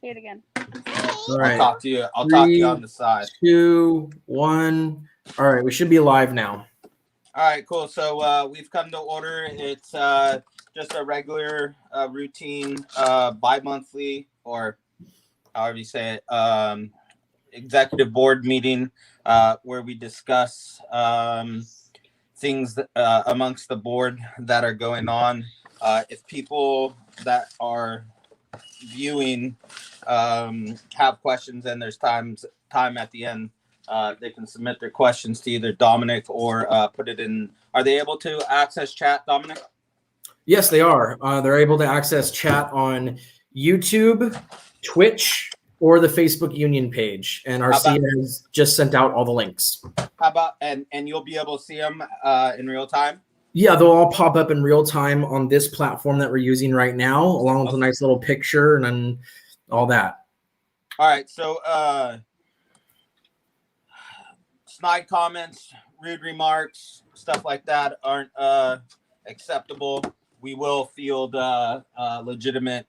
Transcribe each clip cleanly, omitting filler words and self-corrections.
Say it again. All right. I'll talk to you. I'll talk to you on the side. 2, 1. All right, we should be live now. All right, cool. So we've come to order. It's just a regular routine bi-monthly, or however you say it, executive board meeting where we discuss things that, amongst the board that are going on. If people that are viewing have questions and there's time at the end, they can submit their questions to either Dominic or put it in. Are they able to access chat, Dominic? Yes, they are. They're able to access chat on YouTube, Twitch, or the Facebook Union page. And our CEO has just sent out all the links. How about, and you'll be able to see them in real time? Yeah, they'll all pop up in real time on this platform that we're using right now, along with a nice little picture and then all that. All right, so snide comments, rude remarks, stuff like that aren't acceptable. We will field legitimate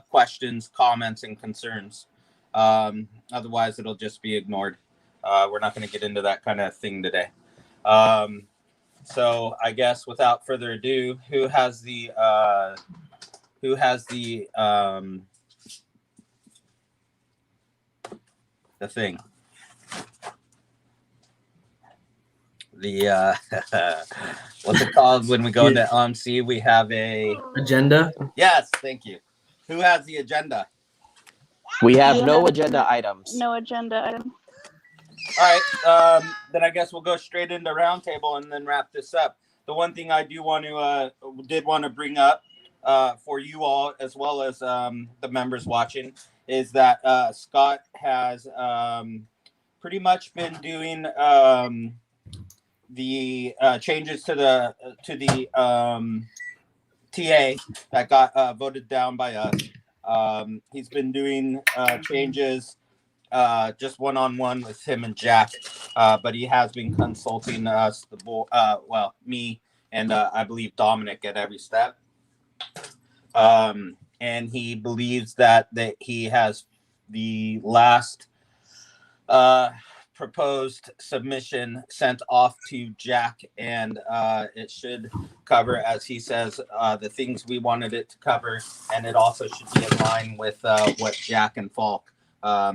questions, comments, and concerns. Otherwise, it'll just be ignored. We're not going to get into that kind of thing today. So I guess without further ado, who has the thing? The what's it called when we go into OMC? We have a agenda. Yes, thank you. Who has the agenda? We have no agenda items. No agenda item. All right, then I guess we'll go straight into roundtable and then wrap this up. The one thing I do want to bring up for you all, as well as the members watching, is that Scott has pretty much been doing the changes to the TA that got voted down by us. He's been doing changes just one-on-one with him and Jack, but he has been consulting us, the board, me, and I believe Dominic at every step. And he believes that he has the last proposed submission sent off to Jack, and it should cover, as he says, the things we wanted it to cover, and it also should be in line with what Jack and Falk are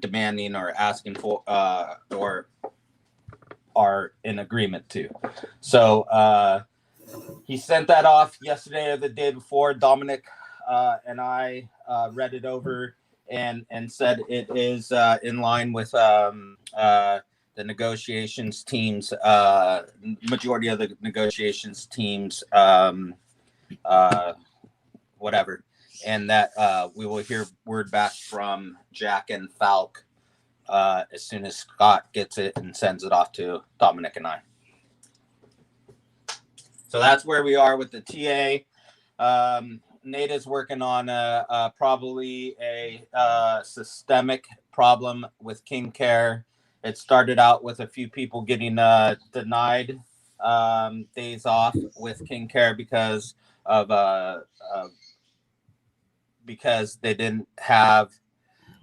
demanding or asking for, or are in agreement to. So he sent that off yesterday or the day before. Dominic and I read it over and said it is in line with the negotiations teams, majority of the negotiations teams, whatever. And that we will hear word back from Jack and Falk as soon as Scott gets it and sends it off to Dominic and I. So that's where we are with the TA. Nate is working on probably a systemic problem with King Care. It started out with a few people getting denied days off with King Care because they didn't have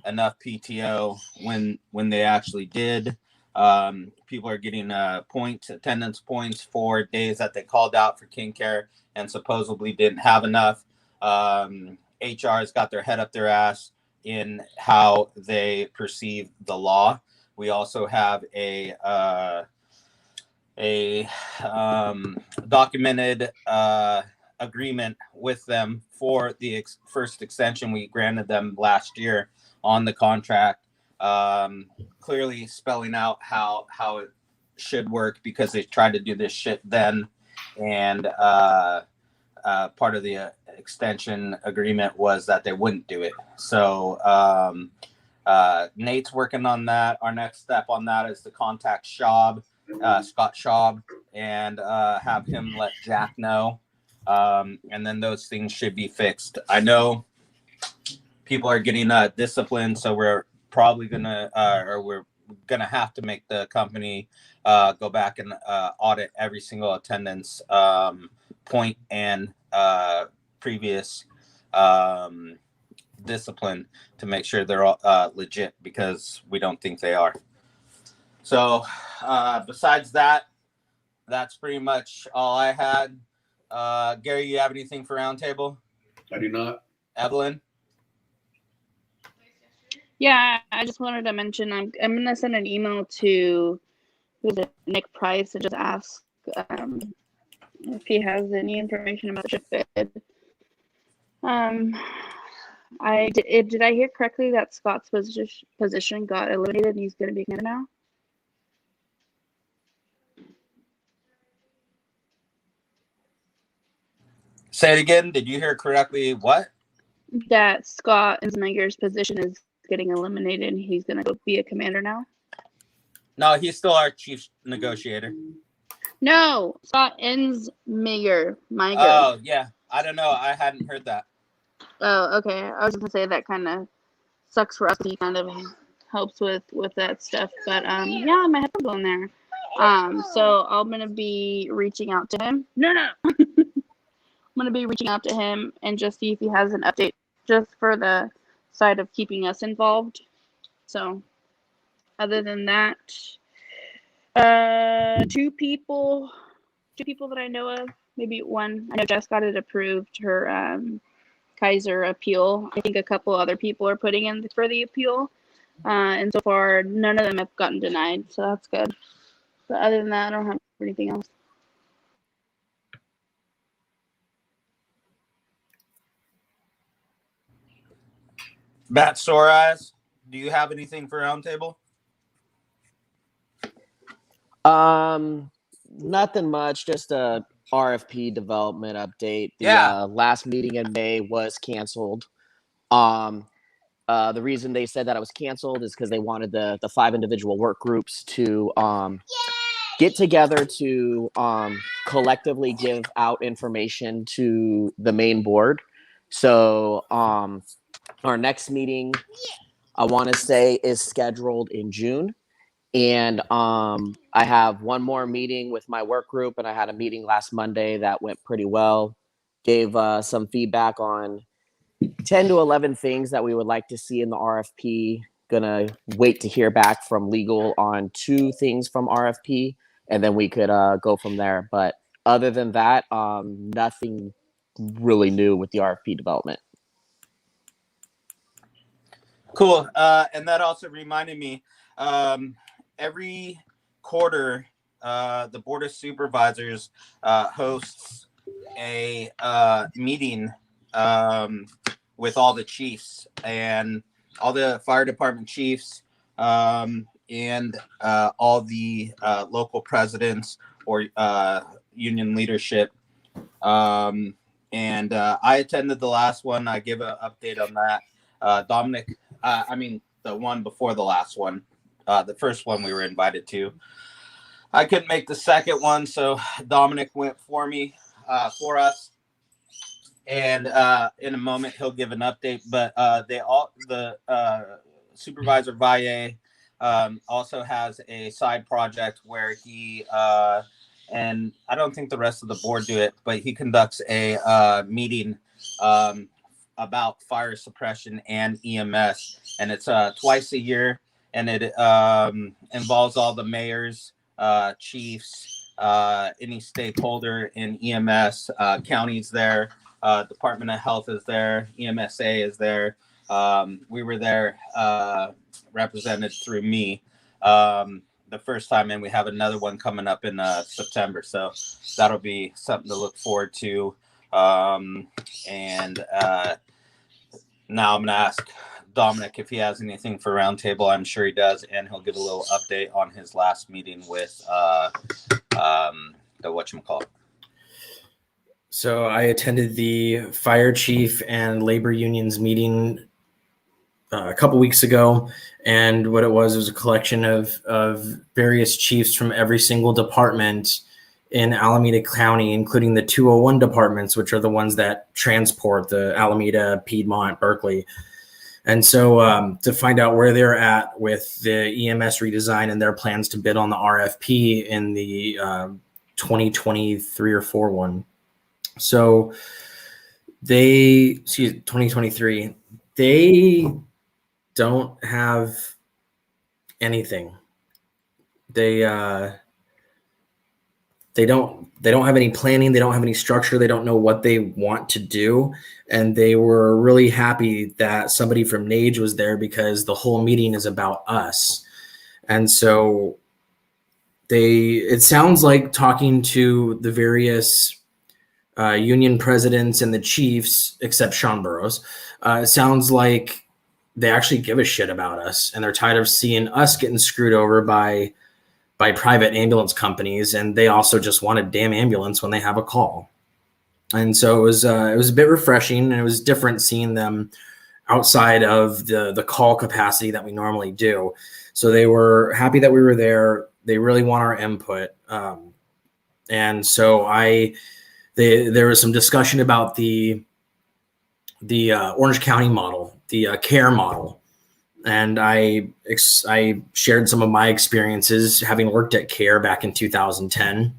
enough PTO when they actually did. People are getting attendance points for days that they called out for King Care and supposedly didn't have enough. HR's got their head up their ass in how they perceive the law. We also have a documented agreement with them for the first extension we granted them last year on the contract, clearly spelling out how it should work, because they tried to do this shit then, and part of the extension agreement was that they wouldn't do it. So Nate's working on that. Our next step on that is to contact Scott Schaub, and have him let Jack know. And then those things should be fixed. I know people are getting disciplined, so we're probably gonna have to make the company go back and audit every single attendance point and previous discipline to make sure they're all legit, because we don't think they are. So besides that, that's pretty much all I had. Gary, you have anything for Roundtable? I do not. Evelyn? Yeah, I just wanted to mention I'm gonna send an email to Nick Price and just ask if he has any information about the ship bid. Did I hear correctly that Scott's position got eliminated and he's going to be commander now? Say it again. Did you hear correctly? What? That Scott Insminger's position is getting eliminated and he's going to go be a commander now? No, he's still our chief negotiator. No, Scott Insminger. Oh, yeah. I don't know. I hadn't heard that. Oh, okay. I was going to say that kind of sucks for us. He kind of helps with that stuff. But yeah, my headphones on there. So I'm going to be reaching out to him. No. I'm going to be reaching out to him and just see if he has an update just for the side of keeping us involved. So other than that, two people that I know of, maybe one. I know Jess got it approved, her Kaiser appeal. I think a couple other people are putting in for the appeal. And so far, none of them have gotten denied. So that's good. But other than that, I don't have anything else. Matt Soares, do you have anything for Roundtable? Nothing much. Just a RFP development update. The last meeting in May was canceled. The reason they said that it was canceled is because they wanted the 5 individual work groups to get together to collectively give out information to the main board. So our next meeting, I want to say, is scheduled in June. And I have one more meeting with my work group, and I had a meeting last Monday that went pretty well. Gave some feedback on 10 to 11 things that we would like to see in the RFP. Gonna wait to hear back from legal on 2 things from RFP, and then we could go from there. But other than that, nothing really new with the RFP development. Cool. And that also reminded me, every quarter, the Board of Supervisors hosts a meeting with all the chiefs and all the fire department chiefs and all the local presidents or union leadership. And I attended the last one. I give an update on that. Dominic, the one before the last one. The first one we were invited to. I couldn't make the second one, so Dominic went for for us. And in a moment he'll give an update. But the Supervisor Valle also has a side project where he and I don't think the rest of the board do it, but he conducts a meeting about fire suppression and EMS, and it's twice a year. And it involves all the mayors, chiefs, any stakeholder in EMS, counties there, Department of Health is there, EMSA is there. We were there represented through me the first time, and we have another one coming up in September. So that'll be something to look forward to. And now I'm going to ask Dominic if he has anything for Roundtable. I'm sure he does, and he'll give a little update on his last meeting with the whatchamacallit. So I attended the fire chief and labor unions meeting a couple weeks ago, and what it was a collection of various chiefs from every single department in Alameda County, including the 201 departments, which are the ones that transport the Alameda, Piedmont, Berkeley. And so to find out where they're at with the EMS redesign and their plans to bid on the RFP in the 2023 or 4 one. So 2023, They don't have anything. They don't have any planning. They don't have any structure. They don't know what they want to do. And they were really happy that somebody from NAGE was there because the whole meeting is about us. And so it sounds like talking to the various union presidents and the chiefs, except Sean Burrows, it sounds like they actually give a shit about us, and they're tired of seeing us getting screwed over by private ambulance companies, and they also just want a damn ambulance when they have a call. And so it was a bit refreshing, and it was different seeing them outside of the call capacity that we normally do. So they were happy that we were there. They really want our input, and so there was some discussion about the Orange County model, the CARE model. And I shared some of my experiences having worked at CARE back in 2010,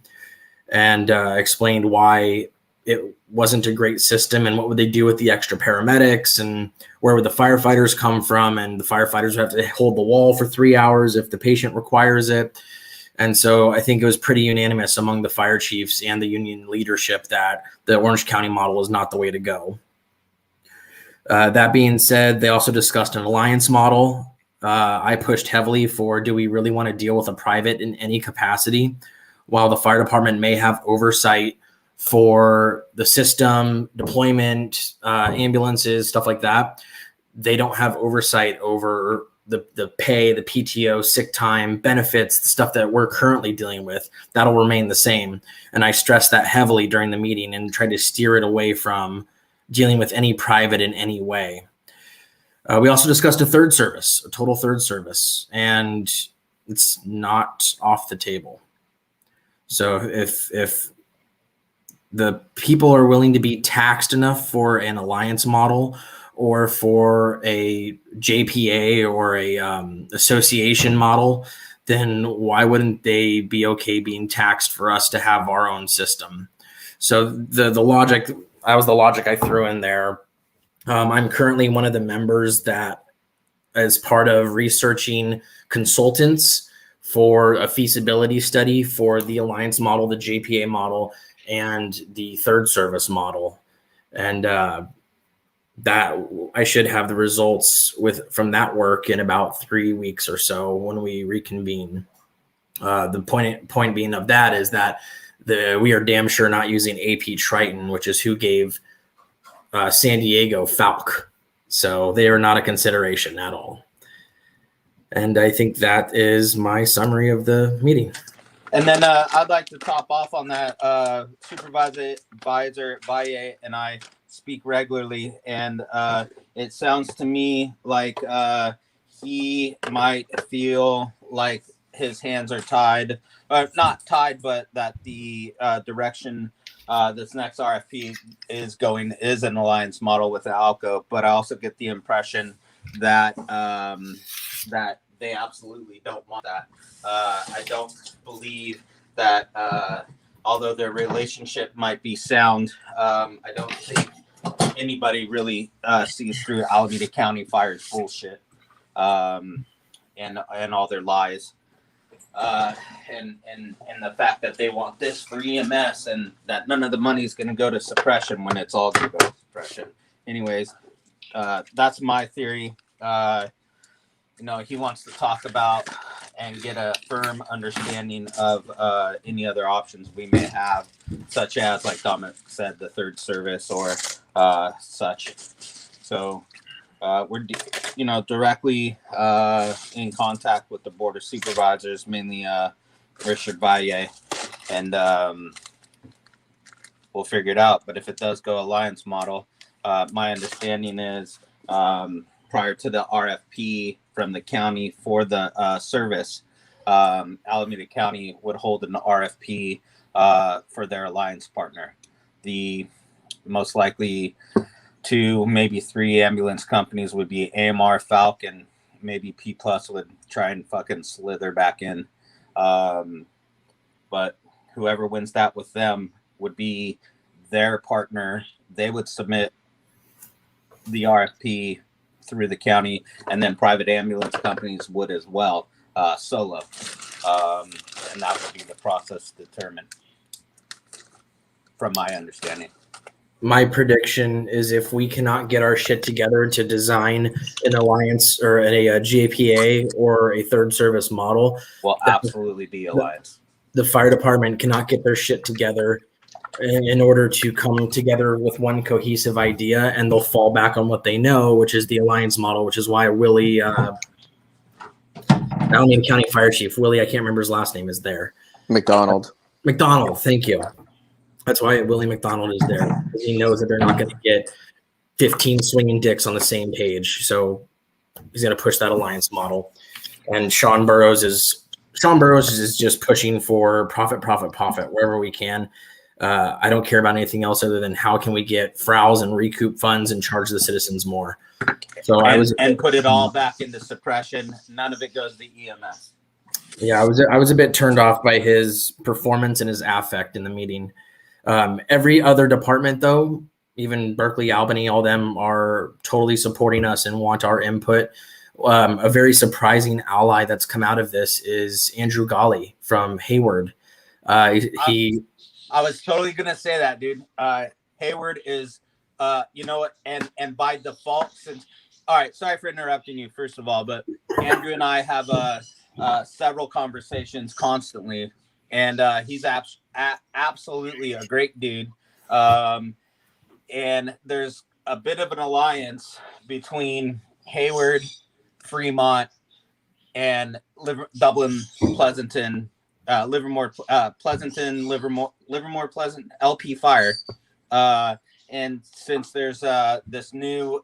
and explained why it wasn't a great system and what would they do with the extra paramedics and where would the firefighters come from, and the firefighters would have to hold the wall for 3 hours if the patient requires it. And so I think it was pretty unanimous among the fire chiefs and the union leadership that the Orange County model is not the way to go. That being said, they also discussed an alliance model. I pushed heavily for, do we really want to deal with a private in any capacity? While the fire department may have oversight for the system, deployment, ambulances, stuff like that, they don't have oversight over the pay, the PTO, sick time, benefits, the stuff that we're currently dealing with. That'll remain the same. And I stressed that heavily during the meeting and tried to steer it away from dealing with any private in any way. We also discussed a third service, a total third service, and it's not off the table. So if the people are willing to be taxed enough for an alliance model or for a JPA or a association model, then why wouldn't they be okay being taxed for us to have our own system? So the logic, that was the logic I threw in there. I'm currently one of the members that is part of researching consultants for a feasibility study for the alliance model, the JPA model, and the third service model. And that I should have the results from that work in about 3 weeks or so when we reconvene. The point being of that is that we are damn sure not using AP Triton, which is who gave San Diego Falk. So they are not a consideration at all. And I think that is my summary of the meeting. And then I'd like to top off on that. Supervisor Valle and I speak regularly, and it sounds to me like he might feel like his hands are tied, not tied, but that the direction this next RFP is going is an alliance model with the ALCO. But I also get the impression that that they absolutely don't want that. I don't believe that, although their relationship might be sound, I don't think anybody really sees through Alameda County Fire's bullshit and all their lies. And the fact that they want this for EMS and that none of the money is going to go to suppression when it's all going to go to suppression. Anyways, that's my theory. He wants to talk about and get a firm understanding of any other options we may have, such as, like Dominic said, the third service or such. So we're directly in contact with the Board of Supervisors, mainly Richard Valle, and we'll figure it out. But if it does go alliance model, my understanding is prior to the RFP from the county for the service, Alameda County would hold an RFP for their alliance partner. The most likely 2, maybe 3 ambulance companies would be AMR, Falk, and maybe P Plus would try and fucking slither back in. But whoever wins that with them would be their partner. They would submit the RFP through the county, and then private ambulance companies would as well, solo. And that would be the process determined, from my understanding. My prediction is if we cannot get our shit together to design an alliance or a JPA or a third service model, will absolutely be alliance. The fire department cannot get their shit together in order to come together with one cohesive idea, and they'll fall back on what they know, which is the alliance model, which is why Willie, Alameda County Fire Chief, Willie, I can't remember his last name, is there. McDonald, thank you. That's why Willie McDonald is there, because he knows that they're not going to get 15 swinging dicks on the same page. So he's going to push that alliance model. And Sean Burrows is just pushing for profit wherever we can. I don't care about anything else other than how can we get FROWs and recoup funds and charge the citizens more. So and put it all back into suppression. None of it goes to EMS. Yeah, I was a bit turned off by his performance and his affect in the meeting. Every other department, though, even Berkeley, Albany, all them are totally supporting us and want our input. A very surprising ally that's come out of this is Andrew Golly from Hayward. I was totally gonna say that, dude. Hayward is, you know what, and by default, since all right, sorry for interrupting you, first of all, but Andrew and I have several conversations constantly, and he's absolutely a great dude. And there's a bit of an alliance between Hayward, Fremont, and Dublin, Pleasanton, Livermore, Livermore, Pleasant, LP Fire. And since there's this new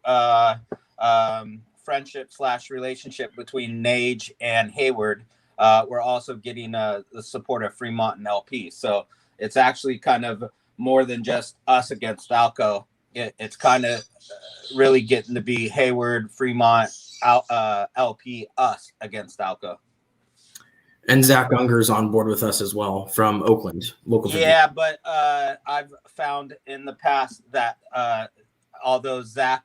friendship / relationship between Nage and Hayward, we're also getting the support of Fremont and LP. So it's actually kind of more than just us against ALCO. It's kind of really getting to be Hayward, Fremont, LP, us against ALCO. And Zach Unger is on board with us as well from Oakland, local. Yeah, but I've found in the past that although Zach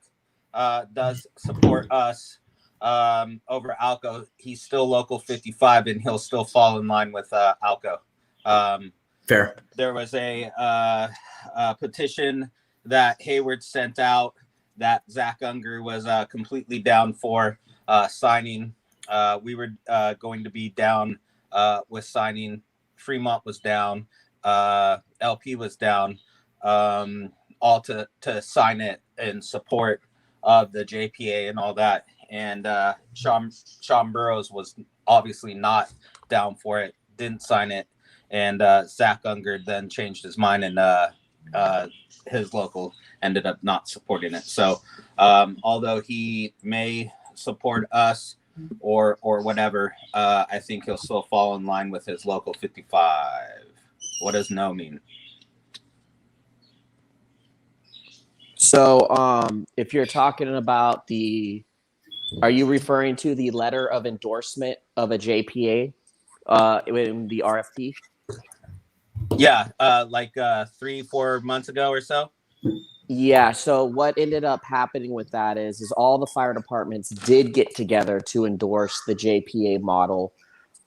does support us over ALCO, he's still local 55, and he'll still fall in line with ALCO. Fair. There was a petition that Hayward sent out that Zach Unger was completely down for signing. We were going to be down with signing. Fremont was down. LP was down. All to sign it in support of the JPA and all that. And Sean Burrows was obviously not down for it, didn't sign it. And Zach Unger then changed his mind, and his local ended up not supporting it. So although he may support us or whatever, I think he'll still fall in line with his local 55. What does no mean? So if you're talking about are you referring to the letter of endorsement of a JPA in the RFP? Yeah, like 3-4 months ago or so. Yeah, so what ended up happening with that is all the fire departments did get together to endorse the JPA model,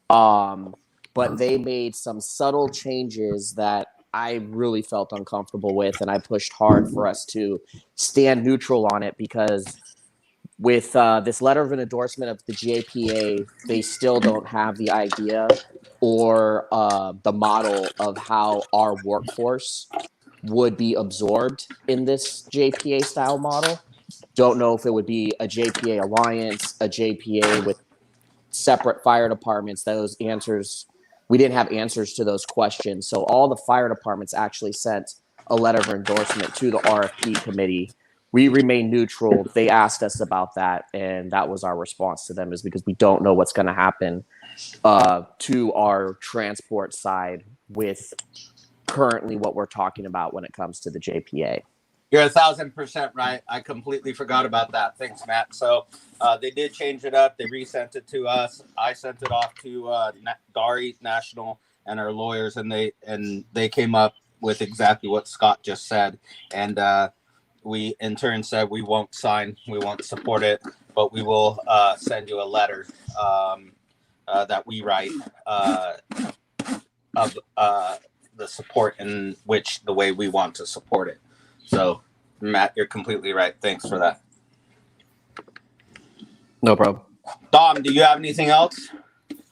but they made some subtle changes that I really felt uncomfortable with, and I pushed hard for us to stand neutral on it, because with this letter of an endorsement of the JPA, they still don't have the idea or the model of how our workforce would be absorbed in this JPA style model. Don't know if it would be a JPA alliance, a JPA with separate fire departments. Those answers, we didn't have answers to those questions. So all the fire departments actually sent a letter of endorsement to the RFP committee. We remain neutral. They asked us about that, and that was our response to them, is because we don't know what's going to happen to our transport side with currently what we're talking about when it comes to the JPA. You're 1,000% right. I completely forgot about that. Thanks, Matt. So they did change it up. They resent it to us. I sent it off to Dari National and our lawyers, and they came up with exactly what Scott just said. And we in turn said we won't sign, we won't support it. but we will send you a letter that we write of the support in which the way we want to support it. So, Matt, you're completely right. Thanks for that. No problem. Dom, do you have anything else?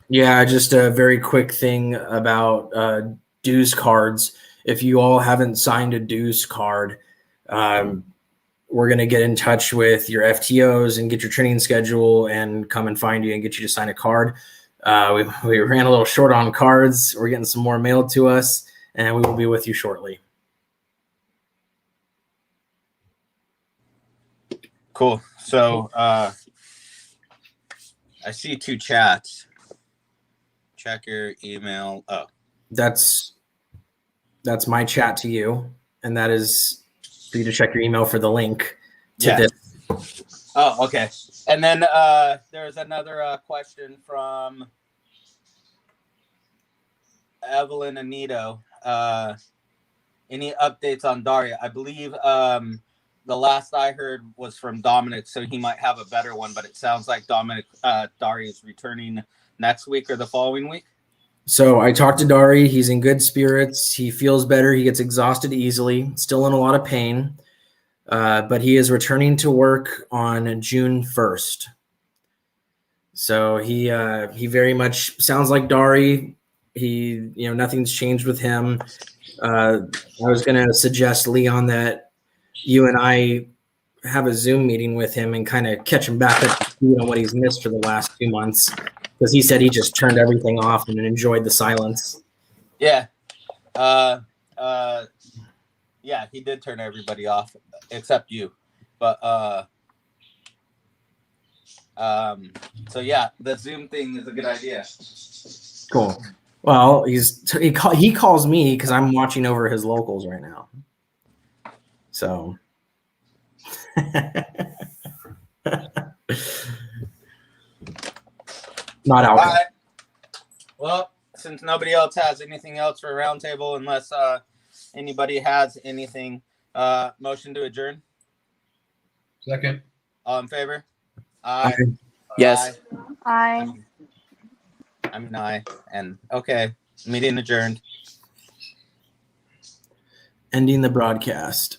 Yeah, just a very quick thing about dues cards. If you all haven't signed a dues card, we're going to get in touch with your FTOs and get your training schedule and come and find you and get you to sign a card. We ran a little short on cards. We're getting some more mailed to us, and we will be with you shortly. Cool. So I see 2 chats. Check your email. Oh, That's my chat to you, and that is for you to check your email for the link to this. Oh, okay. And then there's another question from Evelyn Anito. Any updates on Daria? I believe the last I heard was from Dominic, so he might have a better one, but it sounds like Daria is returning next week or the following week. So I talked to Dari. He's in good spirits. He feels better. He gets exhausted easily, still in a lot of pain, but he is returning to work on June 1st. So he very much sounds like Dari. Nothing's changed with him. I was going to suggest, Leon, that you and I have a Zoom meeting with him and kind of catch him back up to speed on what he's missed for the last 2 months, because he said he just turned everything off and enjoyed the silence. Yeah. Yeah, he did turn everybody off except you. But so yeah, the Zoom thing is a good idea. Cool. Well, he calls me because I'm watching over his locals right now. So not out. All right. Well, since nobody else has anything else for roundtable, unless anybody has anything, motion to adjourn. Second. All in favor? Aye. Yes. I I'm an aye. And okay, meeting adjourned. Ending the broadcast.